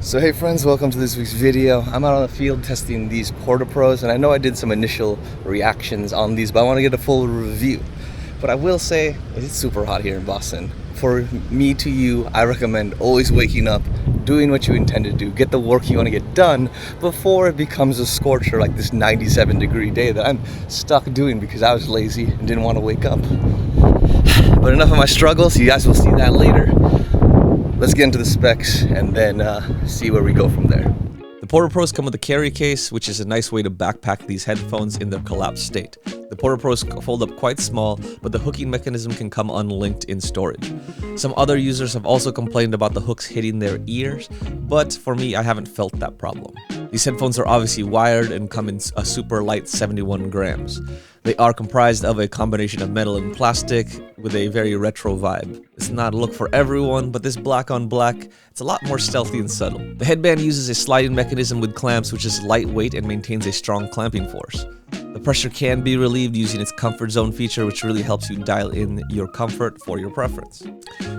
So hey friends, welcome to this week's video. I'm out on the field testing these Porta Pros, and I know I did some initial reactions on these, but I want to get a full review. But I will say, it's super hot here in Boston. For me to you, I recommend always waking up, doing what you intend to do, get the work you want to get done before it becomes a scorcher like this 97-degree day that I'm stuck doing because I was lazy and didn't want to wake up. But enough of my struggles, you guys will see that later. Let's get into the specs and then see where we go from there. The Porta Pros come with a carry case, which is a nice way to backpack these headphones in their collapsed state. The Porta Pros fold up quite small, but the hooking mechanism can come unlinked in storage. Some other users have also complained about the hooks hitting their ears, but for me, I haven't felt that problem. These headphones are obviously wired and come in a super light 71 grams. They are comprised of a combination of metal and plastic with a very retro vibe. It's not a look for everyone, but this black on black, it's a lot more stealthy and subtle. The headband uses a sliding mechanism with clamps, which is lightweight and maintains a strong clamping force. The pressure can be relieved using its comfort zone feature, which really helps you dial in your comfort for your preference.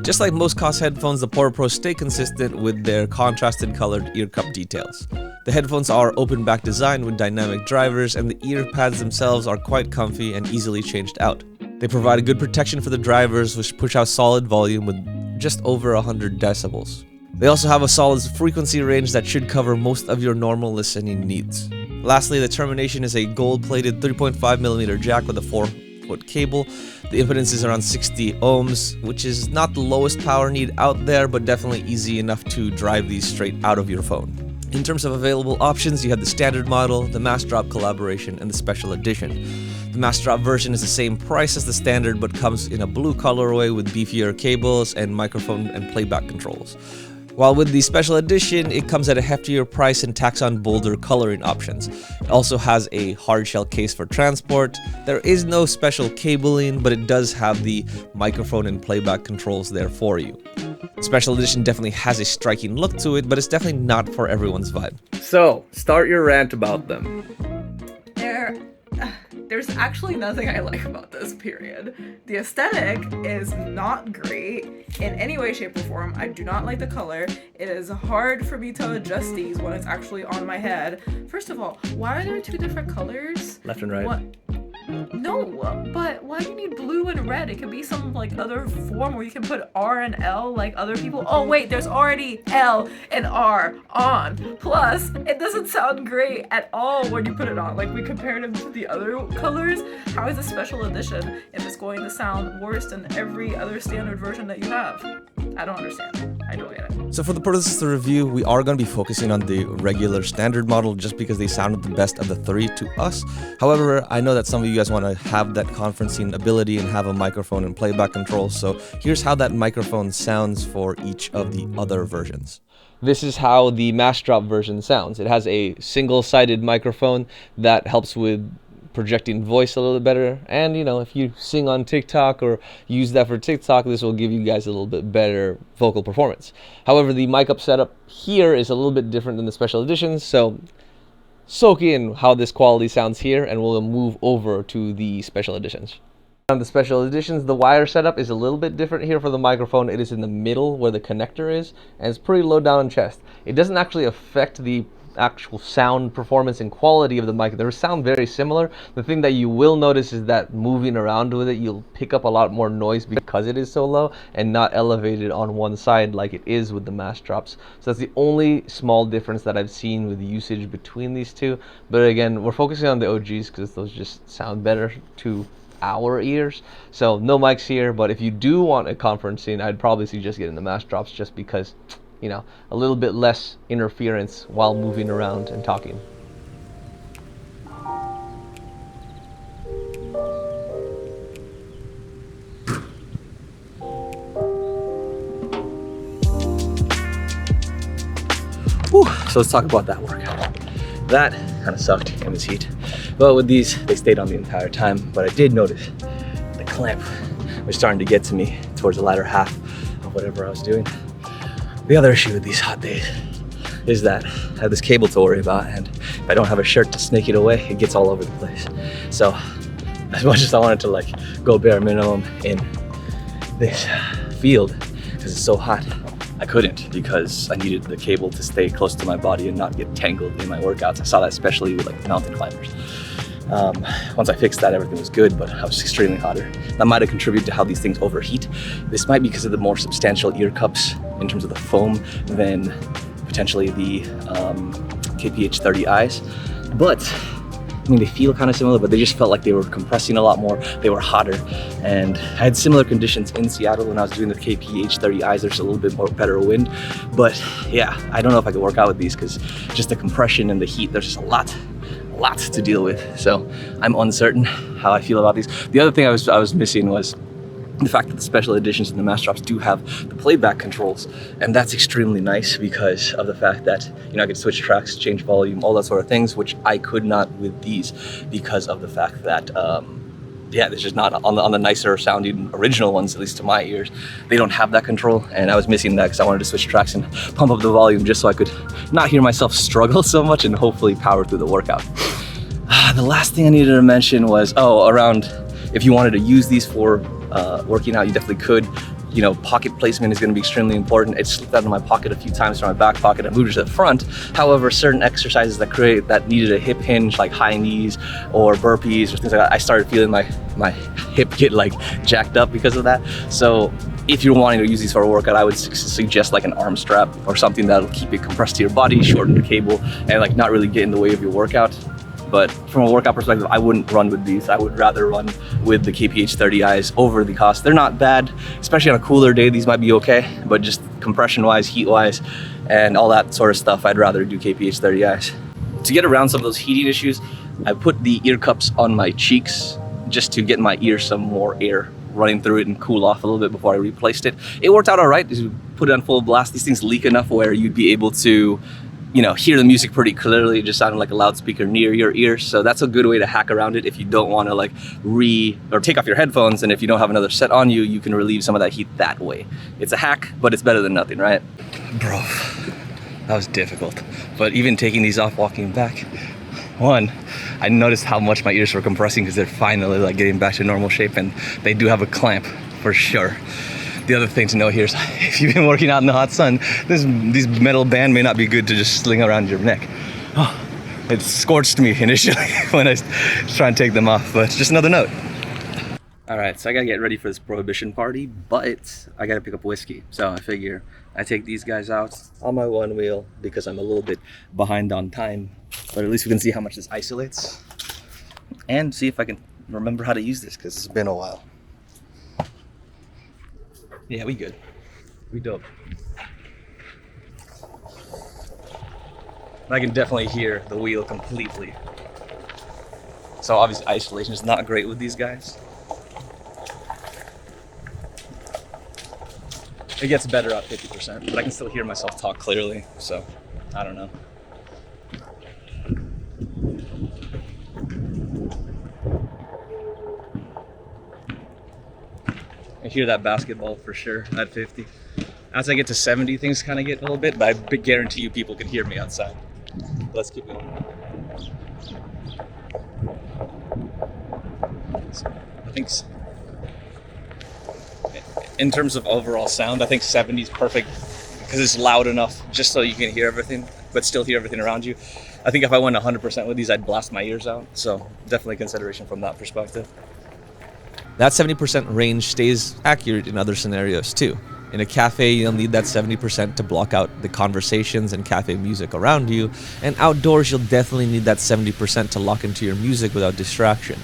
Just like most Koss headphones, the Porta Pros stay consistent with their contrasted colored ear cup details. The headphones are open back design with dynamic drivers, and the ear pads themselves are quite comfy and easily changed out. They provide a good protection for the drivers, which push out solid volume with just over 100 decibels. They also have a solid frequency range that should cover most of your normal listening needs. Lastly, the termination is a gold-plated 3.5mm jack with a 4-foot cable. The impedance is around 60 ohms, which is not the lowest power need out there, but definitely easy enough to drive these straight out of your phone. In terms of available options, you have the standard model, the Mass Drop Collaboration, and the Special Edition. The Mass Drop version is the same price as the standard, but comes in a blue colorway with beefier cables and microphone and playback controls. While with the Special Edition, it comes at a heftier price and tacks on bolder coloring options. It also has a hardshell case for transport. There is no special cabling, but it does have the microphone and playback controls there for you. The Special Edition definitely has a striking look to it, but it's definitely not for everyone's vibe. So, start your rant about them. There's actually nothing I like about this, period. The aesthetic is not great in any way, shape, or form. I do not like the color. It is hard for me to adjust these when it's actually on my head. First of all, why are there two different colors? Left and right. What? No, but why do you need blue and red? It could be some like other form where you can put R and L like other people. Oh wait, there's already L and R on. Plus, it doesn't sound great at all when you put it on. Like we compared them to the other colors. How is a special edition if it's going to sound worse than every other standard version that you have? I don't understand. I don't get it. So for the purposes of the review, we are going to be focusing on the regular standard model just because they sounded the best of the three to us. However, I know that some of you guys want to have that conferencing ability and have a microphone and playback control, so here's how that microphone sounds for each of the other versions. This is how the Mass Drop version sounds. It has a single-sided microphone that helps with projecting voice a little bit better, and you know, if you sing on TikTok or use that for TikTok, this will give you guys a little bit better vocal performance. However, the mic up setup here is a little bit different than the Special Editions, so soak in how this quality sounds here and we'll move over to the Special Editions. On the Special Editions, the wire setup is a little bit different here for the microphone. It is in the middle where the connector is, and it's pretty low down on chest. It doesn't actually affect the actual sound performance and quality of the mic. They sound very similar. The thing that you will notice is that moving around with it, you'll pick up a lot more noise because it is so low and not elevated on one side like it is with the Mass Drops. So that's the only small difference that I've seen with usage between these two. But again, we're focusing on the OGs because those just sound better to our ears. So no mics here, but if you do want a conferencing, I'd probably suggest getting the Mass Drops just because, you know, a little bit less interference while moving around and talking. Whew, so let's talk about that workout. That kind of sucked in this heat, but with these, they stayed on the entire time. But I did notice the clamp was starting to get to me towards the latter half of whatever I was doing. The other issue with these hot days is that I have this cable to worry about, and if I don't have a shirt to snake it away, it gets all over the place. So as much as I wanted to like go bare minimum in this field because it's so hot, I couldn't because I needed the cable to stay close to my body and not get tangled in my workouts. I saw that especially with like mountain climbers. Once I fixed that, everything was good, but I was extremely hotter. That might have contributed to how these things overheat. This might be because of the more substantial ear cups in terms of the foam than potentially the KPH 30Is. But I mean, they feel kind of similar, but they just felt like they were compressing a lot more. They were hotter, and I had similar conditions in Seattle when I was doing the KPH 30Is. There's a little bit more better wind, but yeah, I don't know if I could work out with these because just the compression and the heat, there's just a lot to deal with. So I'm uncertain how I feel about these. The other thing I was missing was the fact that the special editions and the mass drops do have the playback controls, and that's extremely nice because of the fact that, you know, I could switch tracks, change volume, all that sort of things, which I could not with these because of the fact that yeah, it's just not on the nicer sounding original ones, at least to my ears. They don't have that control, and I was missing that because I wanted to switch tracks and pump up the volume just so I could not hear myself struggle so much and hopefully power through the workout. The last thing I needed to mention was, around if you wanted to use these for working out, you definitely could. You know, pocket placement is going to be extremely important. It slipped out of my pocket a few times from my back pocket. I moved it to the front. However, certain exercises that needed a hip hinge, like high knees or burpees or things like that, I started feeling my hip get like jacked up because of that. So if you're wanting to use these for a workout, I would suggest like an arm strap or something that'll keep it compressed to your body, shorten the cable, and like not really get in the way of your workout. But from a workout perspective, I wouldn't run with these. I would rather run with the KPH 30Is over the Koss. They're not bad, especially on a cooler day. These might be okay, but just compression-wise, heat-wise, and all that sort of stuff, I'd rather do KPH 30Is. To get around some of those heating issues, I put the ear cups on my cheeks just to get my ear some more air running through it and cool off a little bit before I replaced it. It worked out all right. You put it on full blast. These things leak enough where you'd be able to, you know, hear the music pretty clearly. It just sounded like a loudspeaker near your ear. So that's a good way to hack around it if you don't want to like take off your headphones, and if you don't have another set on you, you can relieve some of that heat that way. It's a hack, but it's better than nothing, right? Bro, that was difficult. But even taking these off, walking back, one, I noticed how much my ears were compressing because they're finally like getting back to normal shape, and they do have a clamp for sure. The other thing to know here is if you've been working out in the hot sun, these metal band may not be good to just sling around your neck. Oh, it scorched me initially when I try and take them off, but just another note. All right, so I gotta get ready for this prohibition party, but I gotta pick up whiskey. So I figure I take these guys out on my one wheel because I'm a little bit behind on time, but at least we can see how much this isolates and see if I can remember how to use this because it's been a while. Yeah, we good. We dope. I can definitely hear the wheel completely. So obviously isolation is not great with these guys. It gets better at 50%, but I can still hear myself talk clearly, so I don't know. I hear that basketball for sure at 50. As I get to 70, things kind of get a little bit, but I guarantee you people can hear me outside. Let's keep going. So I think in terms of overall sound, I think 70 is perfect because it's loud enough just so you can hear everything, but still hear everything around you. I think if I went 100% with these, I'd blast my ears out. So definitely consideration from that perspective. That 70% range stays accurate in other scenarios too. In a cafe, you'll need that 70% to block out the conversations and cafe music around you, and outdoors, you'll definitely need that 70% to lock into your music without distraction.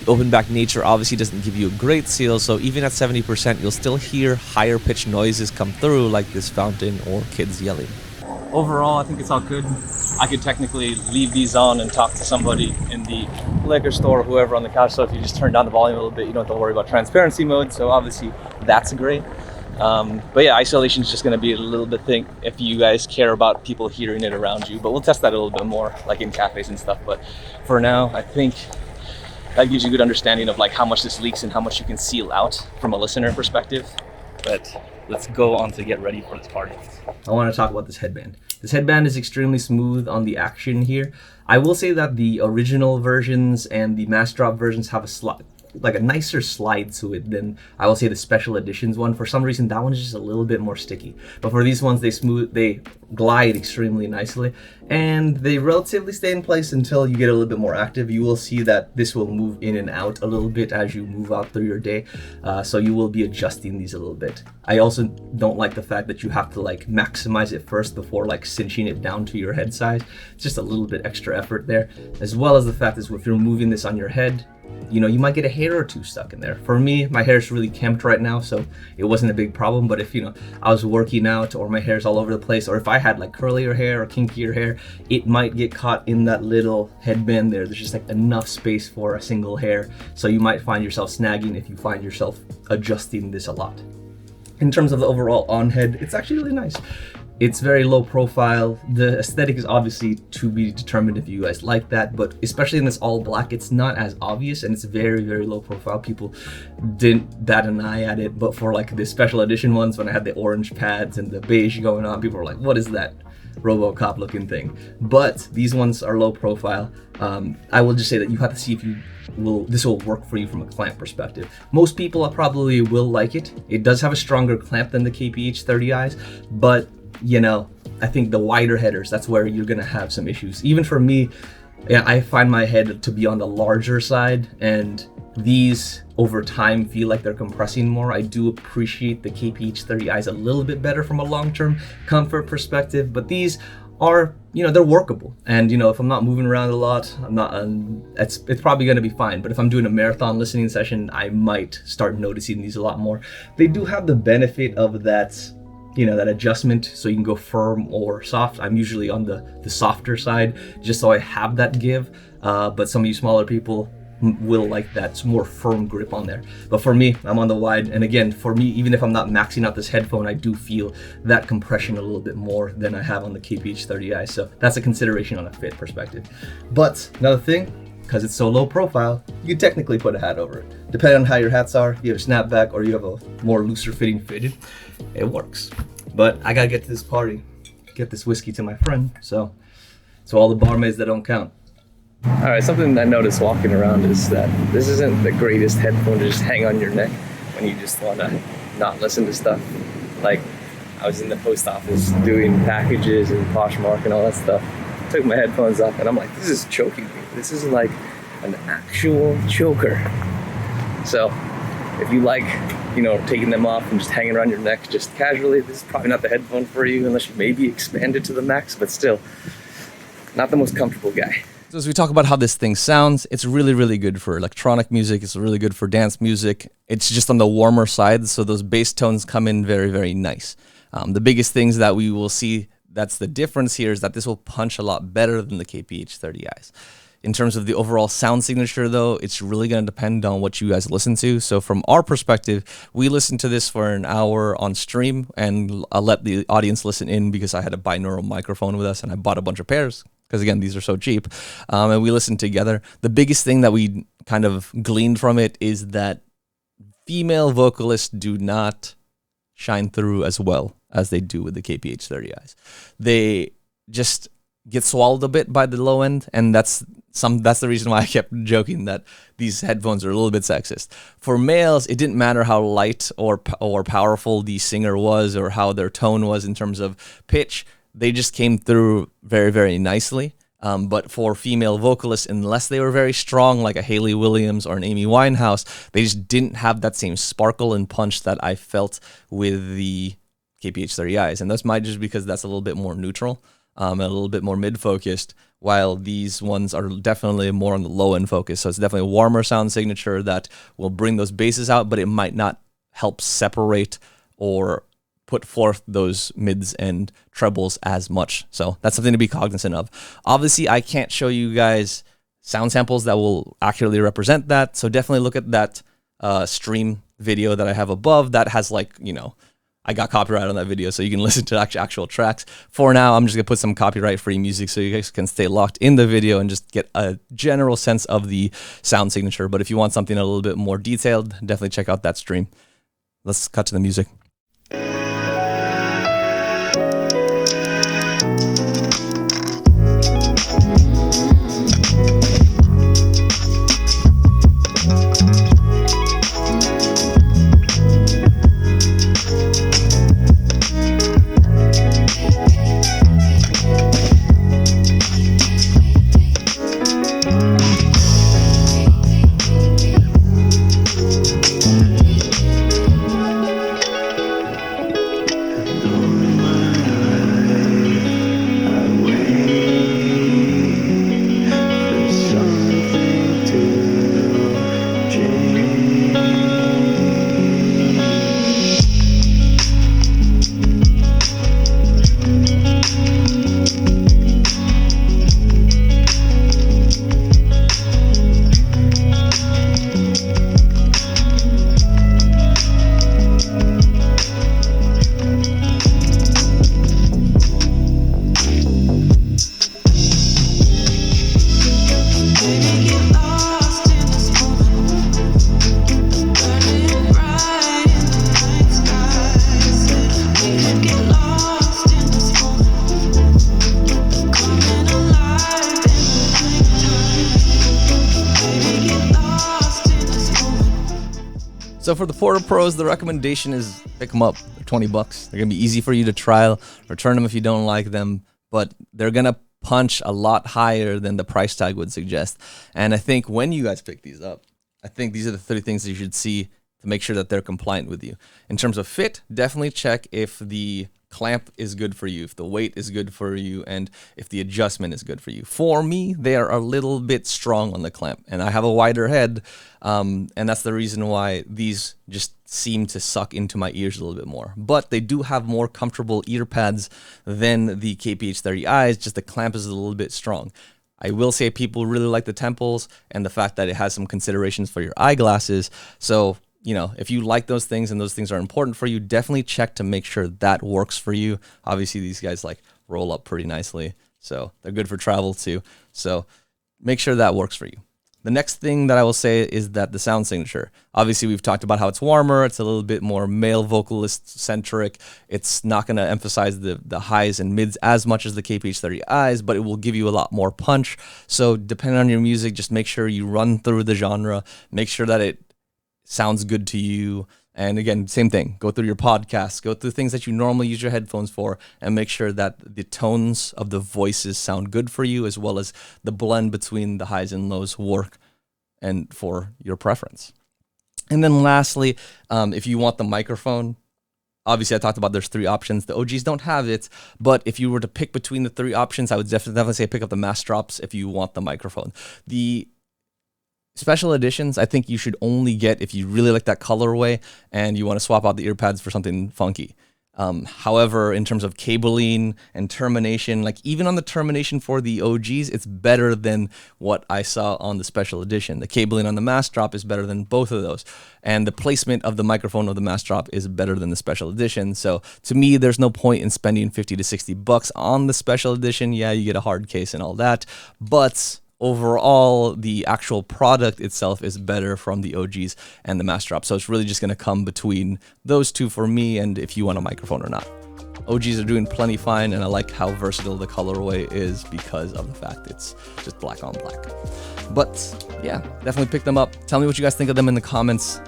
The open back nature obviously doesn't give you a great seal, so even at 70%, you'll still hear higher pitched noises come through like this fountain or kids yelling. Overall, I think it's all good. I could technically leave these on and talk to somebody in the liquor store or whoever on the couch. So if you just turn down the volume a little bit, you don't have to worry about transparency mode. So obviously that's great. But yeah, isolation is just going to be a little bit thing if you guys care about people hearing it around you. But we'll test that a little bit more, like in cafes and stuff. But for now, I think that gives you a good understanding of like how much this leaks and how much you can seal out from a listener perspective. But let's go on to get ready for this party. I want to talk about this headband. This headband is extremely smooth on the action here. I will say that the original versions and the mass drop versions have a like a nicer slide to it than I will say the special editions one. For some reason, that one is just a little bit more sticky. But for these ones, they glide extremely nicely, and they relatively stay in place until you get a little bit more active. You will see that this will move in and out a little bit as you move out through your day, so you will be adjusting these a little bit. I also don't like the fact that you have to like maximize it first before like cinching it down to your head size. It's just a little bit extra effort there, as well as the fact is if you're moving this on your head, you know, you might get a hair or two stuck in there. For me, my hair's really kempt right now, so it wasn't a big problem. But if, you know, I was working out or my hair's all over the place, or if I had like curlier hair or kinkier hair, it might get caught in that little headband there. There's just like enough space for a single hair. So you might find yourself snagging if you find yourself adjusting this a lot. In terms of the overall on head, it's actually really nice. It's very low profile. The aesthetic is obviously to be determined if you guys like that, but especially in this all black, it's not as obvious, and it's very, very low profile. People didn't bat an eye at it, but for like the special edition ones, when I had the orange pads and the beige going on, people were like, what is that RoboCop looking thing? But these ones are low profile. I will just say that you have to see if this will work for you from a clamp perspective. Most people probably will like it. It does have a stronger clamp than the KPH-30Is, but you know, I think the wider headers, that's where you're gonna have some issues. Even for me, yeah, I find my head to be on the larger side, and these over time feel like they're compressing more. I do appreciate the KPH-30Is a little bit better from a long-term comfort perspective, but these are, you know, they're workable. And you know, if I'm not moving around a lot, it's probably gonna be fine. But if I'm doing a marathon listening session, I might start noticing these a lot more. They do have the benefit of that, you know, that adjustment, so you can go firm or soft. I'm usually on the softer side, just so I have that give. But some of you smaller people will like that more firm grip on there. But for me, I'm on the wide. And again, for me, even if I'm not maxing out this headphone, I do feel that compression a little bit more than I have on the KPH-30i. So that's a consideration on a fit perspective. But another thing, because it's so low profile, you can technically put a hat over it. Depending on how your hats are, you have a snapback or you have a more looser fitting fitted, it works. But I gotta get to this party, get this whiskey to my friend, so all the barmaids that don't count. All right, something I noticed walking around is that this isn't the greatest headphone to just hang on your neck when you just want to not listen to stuff. Like, I was in the post office doing packages and Poshmark and all that stuff. Took my headphones off and I'm like, this is choking me. This is like an actual choker. So if you like, you know, taking them off and just hanging around your neck just casually, this is probably not the headphone for you unless you maybe expand it to the max, but still, not the most comfortable guy. So as we talk about how this thing sounds, it's really, really good for electronic music. It's really good for dance music. It's just on the warmer side, so those bass tones come in very, very nice. The biggest things that we will see, that's the difference here, is that this will punch a lot better than the KPH-30Is. In terms of the overall sound signature, though, it's really going to depend on what you guys listen to. So from our perspective, we listened to this for an hour on stream, and I'll let the audience listen in because I had a binaural microphone with us, and I bought a bunch of pairs because, again, these are so cheap. And we listened together. The biggest thing that we kind of gleaned from it is that female vocalists do not shine through as well as they do with the KPH-30Is. They just get swallowed a bit by the low end, and that's the reason why I kept joking that these headphones are a little bit sexist. For males, it didn't matter how light or powerful the singer was or how their tone was in terms of pitch. They just came through very, very nicely. But for female vocalists, unless they were very strong, like a Hayley Williams or an Amy Winehouse, they just didn't have that same sparkle and punch that I felt with the KPH-30Is. And that's might just because that's a little bit more neutral. And a little bit more mid-focused, while these ones are definitely more on the low-end focus. So it's definitely a warmer sound signature that will bring those basses out, but it might not help separate or put forth those mids and trebles as much. So that's something to be cognizant of. Obviously, I can't show you guys sound samples that will accurately represent that, so definitely look at that stream video that I have above. That has, like, you know, I got copyright on that video, so you can listen to actual tracks. For now, I'm just going to put some copyright-free music so you guys can stay locked in the video and just get a general sense of the sound signature. But if you want something a little bit more detailed, definitely check out that stream. Let's cut to the music. So for the Porta Pros, the recommendation is pick them up. They're 20 bucks. They're gonna be easy for you to trial, return them if you don't like them, but they're gonna punch a lot higher than the price tag would suggest. And I think when you guys pick these up, I think these are the 3 things that you should see to make sure that they're compliant with you. In terms of fit, definitely check if the clamp is good for you, if the weight is good for you, and if the adjustment is good for you. For me, they are a little bit strong on the clamp, and I have a wider head, and that's the reason why these just seem to suck into my ears a little bit more. But they do have more comfortable ear pads than the KPH30Is, just the clamp is a little bit strong. I will say people really like the temples and the fact that it has some considerations for your eyeglasses. So, you know, if you like those things and those things are important for you, definitely check to make sure that works for you. Obviously, these guys like roll up pretty nicely, so they're good for travel too. So make sure that works for you. The next thing that I will say is that the sound signature. Obviously, we've talked about how it's warmer. It's a little bit more male vocalist centric. It's not going to emphasize the highs and mids as much as the KPH30Is, but it will give you a lot more punch. So depending on your music, just make sure you run through the genre. Make sure that it sounds good to you. And again, same thing, go through your podcasts, go through things that you normally use your headphones for, and make sure that the tones of the voices sound good for you, as well as the blend between the highs and lows work and for your preference. And then lastly, if you want the microphone, obviously I talked about there's 3 options. The OGs don't have it, but if you were to pick between the 3 options, I would definitely say pick up the mass drops if you want the microphone. The special editions, I think you should only get if you really like that colorway and you want to swap out the ear pads for something funky. However, in terms of cabling and termination, like even on the termination for the OGs, it's better than what I saw on the special edition. The cabling on the mass drop is better than both of those. And the placement of the microphone of the mass drop is better than the special edition. So to me, there's no point in spending 50 to 60 bucks on the special edition. Yeah, you get a hard case and all that, but overall, the actual product itself is better from the OGs and the mass drop. So it's really just going to come between those 2 for me, and if you want a microphone or not. OGs are doing plenty fine, and I like how versatile the colorway is because of the fact it's just black on black. But yeah, definitely pick them up. Tell me what you guys think of them in the comments.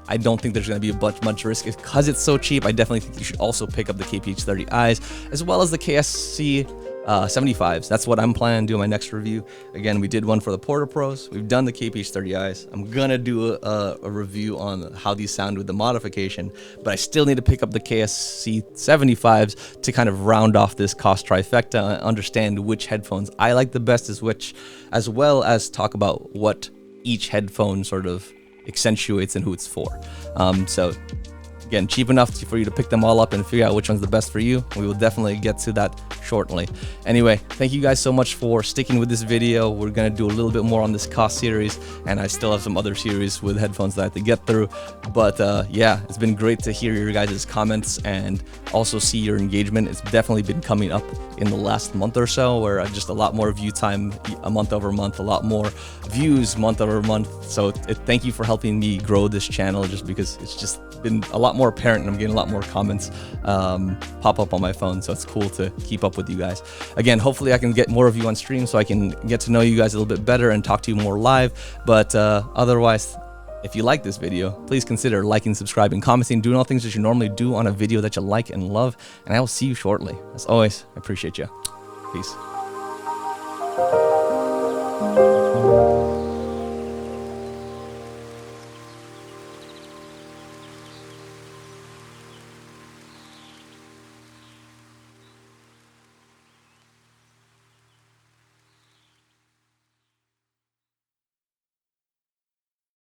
I don't think there's going to be much risk because it's so cheap. I definitely think you should also pick up the KPH30Is as well as the KSC 75s. That's what I'm planning to do in my next review. Again, we did one for the Porta Pros. We've done the KPH30Is. I'm gonna do a review on how these sound with the modification, but I still need to pick up the KSC 75s to kind of round off this Koss Trifecta and understand which headphones I like the best as well as talk about what each headphone sort of accentuates and who it's for. So again, cheap enough for you to pick them all up and figure out which one's the best for you. We will definitely get to that shortly. Anyway, thank you guys so much for sticking with this video. We're going to do a little bit more on this Koss series, and I still have some other series with headphones that I have to get through. But yeah, it's been great to hear your guys' comments and also see your engagement. It's definitely been coming up in the last month or so, where just a lot more view time month over month, a lot more views month over month. So thank you for helping me grow this channel, just because it's just been a lot more apparent and I'm getting a lot more comments pop up on my phone, so it's cool to keep up with you guys. Again, hopefully I can get more of you on stream so I can get to know you guys a little bit better and talk to you more live. But otherwise, if you like this video, please consider liking, subscribing, commenting, doing all things that you normally do on a video that you like and love, and I will see you shortly. As always, I appreciate you. Peace.